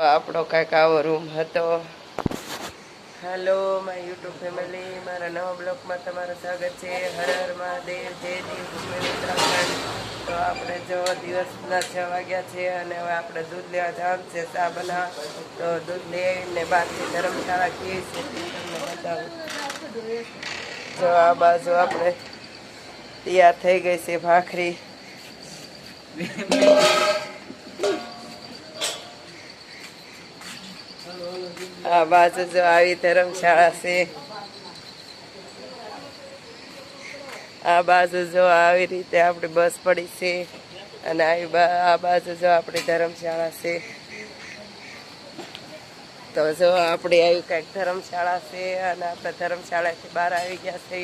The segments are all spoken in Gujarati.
આપણો કાંઈક આવો રૂમ હતો. હેલો માય યુટ્યુબ ફેમિલી, મારા નવા બ્લોગમાં તમારું સ્વાગત છે. હર હર મહાદેવ, જય દેવ ભૂમિ ઉત્તરાખંડ. તો આપણે જો દિવસના 6 વાગ્યા છે અને હવે આપણે દૂધ લેવા જવાનું છે ચા બનાવવા. તો દૂધ લઈને બહારથી ધર્મશાળા કેવી છે તમને બતાવું. જો આ બાજુ આપણે તૈયાર થઈ ગઈ છે ભાખરી. આ બાજુ જો આવી ધર્મશાળા છે. આ બાજુ જો આવી રીતે આપણી બસ પડી છે અને આ બાજુ જો આપણી ધર્મશાળા છે. તો જો આપણી આવી કંઈક ધર્મશાળા છે અને આપણે ધર્મશાળાથી બહાર આવી ગયા છે.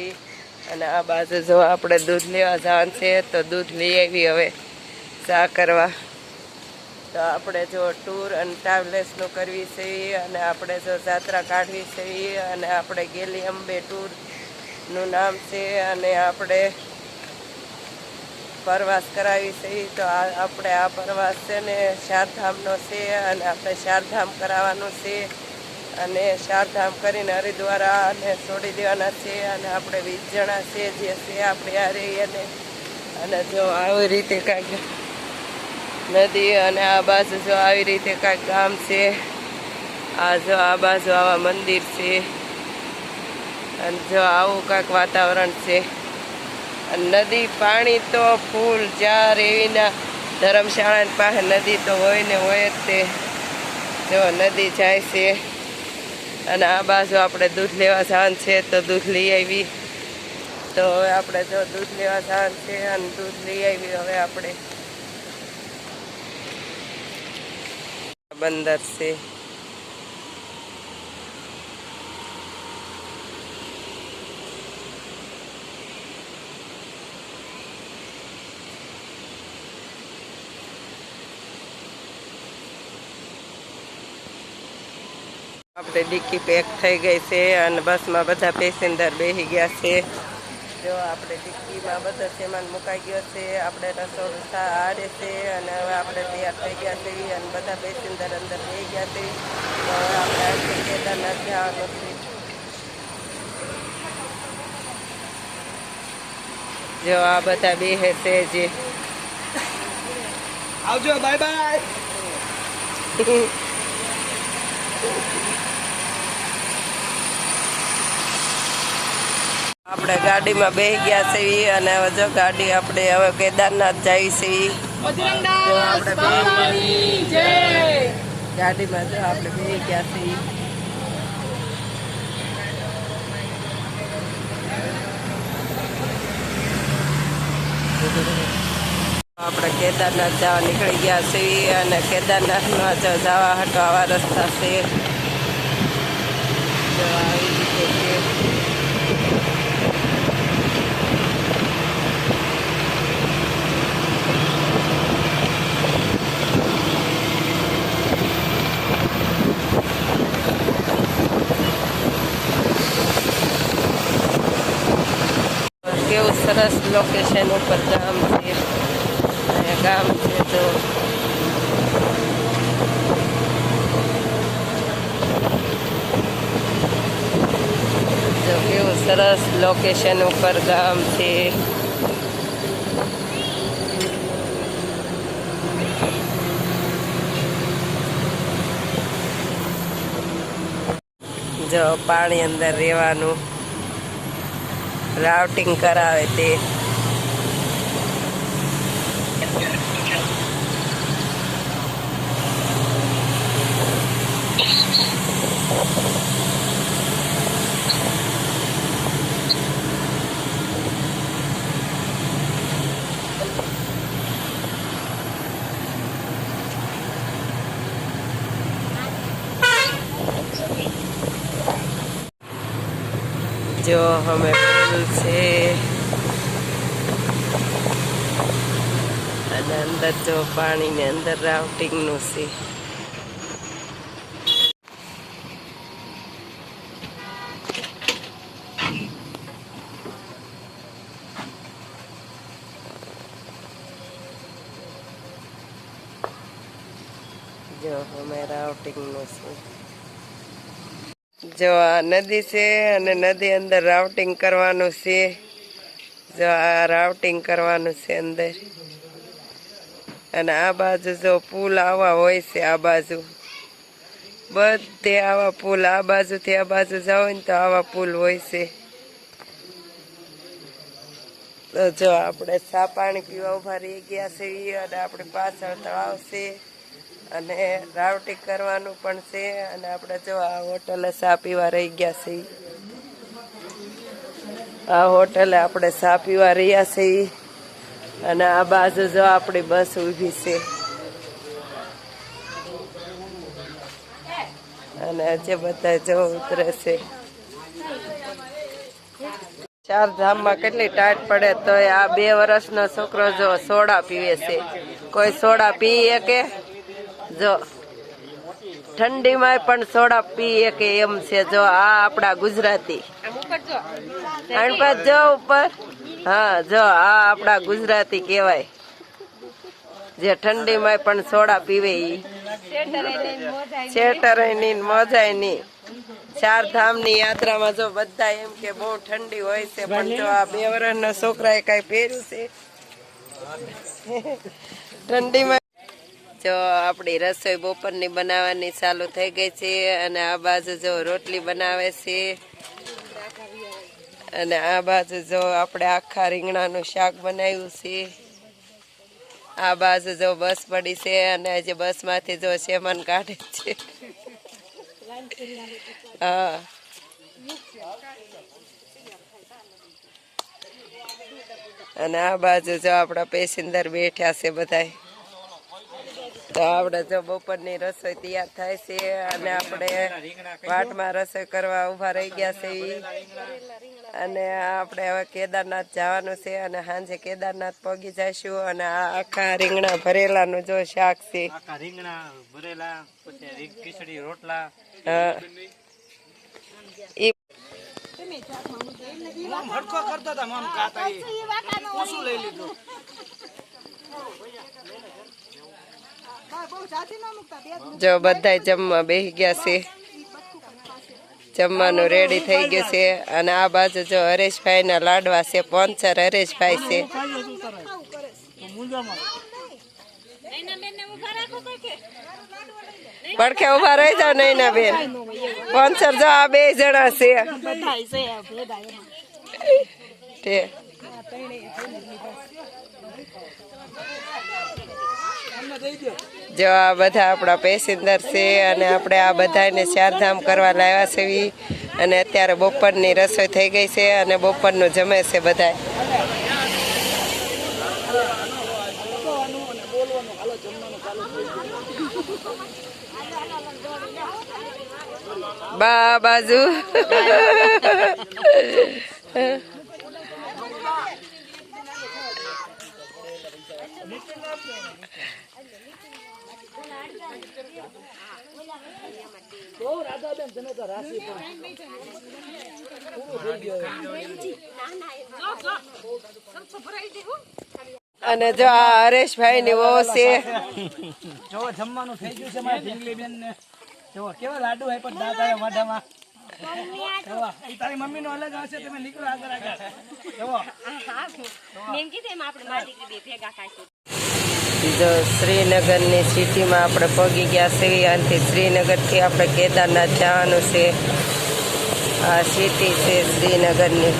અને આ બાજુ જો આપણે દૂધ લેવા જવાનું છે તો દૂધ લઈ આવી હવે ચા કરવા. તો આપણે જો ટૂર અને ટ્રાવેલ્સનું કરવી છે અને આપણે જો જાત્રા કાઢવી છે અને આપણે ગેલી અંબે ટૂરનું નામ છે અને આપણે પ્રવાસ કરાવી છે. તો આપણે આ પ્રવાસ છે ને ચારધામનો છે અને આપણે ચારધામ કરાવવાનું છે અને ચારધામ કરીને હરિદ્વારા અને છોડી દેવાના છે. અને આપણે 20 જણા છે જે છે આપણે આ રહી અને જો આવી રીતે કાંઈક નદી અને આ બાજુ જો આવી રીતે કાંઈક ગામ છે. આ જો આ બાજુ આવા મંદિર છે અને જો આવું કાંઈક વાતાવરણ છે. નદી પાણી તો ફૂલ જાર એવીના ધર્મશાળાની પાસે નદી તો હોય ને હોય જ તે. જો નદી જાય છે અને આ બાજુ આપણે દૂધ લેવા જવાનું છે તો દૂધ લઈ આવી. તો હવે આપણે જો દૂધ લેવા જવાનું છે અને દૂધ લઈ આવી. હવે આપણે બંદર છે. આપણે ડિક્કી પેક થઈ ગઈ છે અને બસમાં બધા પેસેન્જર બેસી ગયા છે. જો આપણે ડિક્કીમાં બધા સામાન મુકાઈ ગયો છે. આપણે રસોડું આડે છે અને હવે આપણે તૈયાર થઈ ગયા છે અને બધા પેસેન્જર અંદર બેસી ગયા છે. તો હવે આપણે અહીંથી કેદારનાથ જવાનું છે. જો આ બધા બેસે છે જે આવજો, બાય બાય. આપણે ગાડીમાં બેસી ગયા છે અને હવે જો ગાડી આપણે હવે કેદારનાથ જાય છે. ગાડીમાં જો આપણે બેસી ગયા છે. આપણે કેદારનાથ જવા નીકળી ગયા છીએ અને કેદારનાથમાં જો જવા હતો આવા રસ્તા છે. જો આવી રીતે છે. કેવું સરસ લોકેશન ઉપર ગામ છે. ગામ છે તો જો કેવું સરસ લોકેશન ઉપર ગામ છે. જો પાણી અંદર રહેવાનું રાફ્ટિંગ કરાવે તે. જો અમે પુલ છે અને અંદર જો પાણીની અંદર રાફ્ટિંગનું છે. જો અમે રાફ્ટિંગ રાફ્ટિંગનું છે. જો આ નદી છે અને નદી અંદર રાફ્ટિંગ કરવાનું છે. જો આ રાફ્ટિંગ કરવાનું છે અંદર. અને આ બાજુ જો પુલ આવા હોય છે. આ બાજુ બધે આવા પુલ, આ બાજુથી આ બાજુ જાવ ને તો આવા પુલ હોય છે. તો જો આપણે ચા પાણી પીવા ઉભા રહી ગયા છે અને આપણી પાછળ તળાવ છે અને રાફ્ટિંગ કરવાનું પણ છે. અને આપણે જો આ હોટલે ચા પીવા રહી ગયા છે. આ હોટલે આપણે ચા પીવા રહ્યા છે. અને આ બાજુ જો આપણી બસ ઊભી છે. અને આજે બધા જો ઉતરે છે. ચારધામમાં કેટલી ટાઈટ પડે તો આ 2 વર્ષનો છોકરો જો સોડા પીવે છે. કોઈ સોડા પીએ કે જો ઠંડીમાં પણ સોડા પીએ કે એમ છે. જો આ આપણા ગુજરાતી જો ઉપર, હા જો આ આપણા ગુજરાતી કહેવાય જે ઠંડીમાં પણ સોડા પીવે. શેટરની મોજાય ની. ચારધામની યાત્રામાં જો બધા એમ કે બહુ ઠંડી હોય છે, પણ જો આ 2 વર્ષના છોકરાએ કઈ પહેર્યું છે ઠંડીમાં. જો આપણી રસોઈ બપોરની બનાવવાની ચાલુ થઈ ગઈ છે. અને આ બાજુ જો રોટલી બનાવે છે. અને આ બાજુ જો આપણે આખા રીંગણાનું શાક બનાવ્યું છે. આ બાજુ જો બસ પડી છે અને આજે બસમાંથી જો સેમાન કાઢે છે. હા અને આ બાજુ જો આપણા પેસેન્જર બેઠ્યા છે બધા. તો આપણે જો બપોરની રસોઈ તૈયાર થાય છે અને આપણે વાટમાં રસોઈ કરવા ઊભા રહી ગયા છે. અને આપણે હવે કેદારનાથ જવાનું છે અને સાંજે કેદારનાથ પહોંચી જઈશું. અને આ આખા રીંગણા ભરેલાનું જો શાક છે. હા જો બધા જમવા બેસી ગયા છે. જમવાનું રેડી થઈ ગયું છે. અને આ બાજુ જો હરેશભાઈ ના લાડવા છે. સ્પોન્સર હરેશભાઈ છે. પડખે ઉભા રહી જાવ નૈના બેન. સ્પોન્સર જો આ 2 જણા છે. જો આ બધા આપણા પેસેન્જર છે. અને આપણે આ બધાને ચારધામ કરવા લાવ્યા છે. અને અત્યારે બપોરની રસોઈ થઈ ગઈ છે અને બપોરનું જમે છે બધા. બાજુ અને જો આ હરેશભાઈ ની વહુ છે. જો જમવાનું થઈ ગયું છે મારા ઢીંગલી બેન ને. જો કેવા લાડુ હે પણ દાંત આયા મોઢામાં. તારી મમ્મી નો અલગ આવશે. તમે નીકળો આગળ આગળ. જો શ્રીનગરની સિટીમાં આપણે પહોંચી ગયા છીએ. અને શ્રીનગરથી આપણે કેદારનાથ જવાનું છે. આ સિટી છે શ્રીનગરની.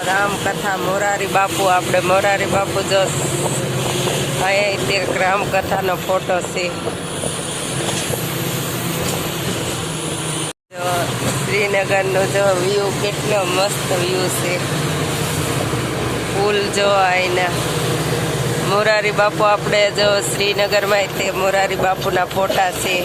રામકથા મોરારી બાપુ. આપણે મોરારી બાપુ જો અહીંયા તે રામકથાનો ફોટો છે. જો શ્રીનગરનો જો વ્યૂ કેટલો મસ્ત વ્યૂ છે. પુલ જો અહીંના મોરારી બાપુ. આપણે જો શ્રીનગરમાં તે મોરારી બાપુના ફોટા છે.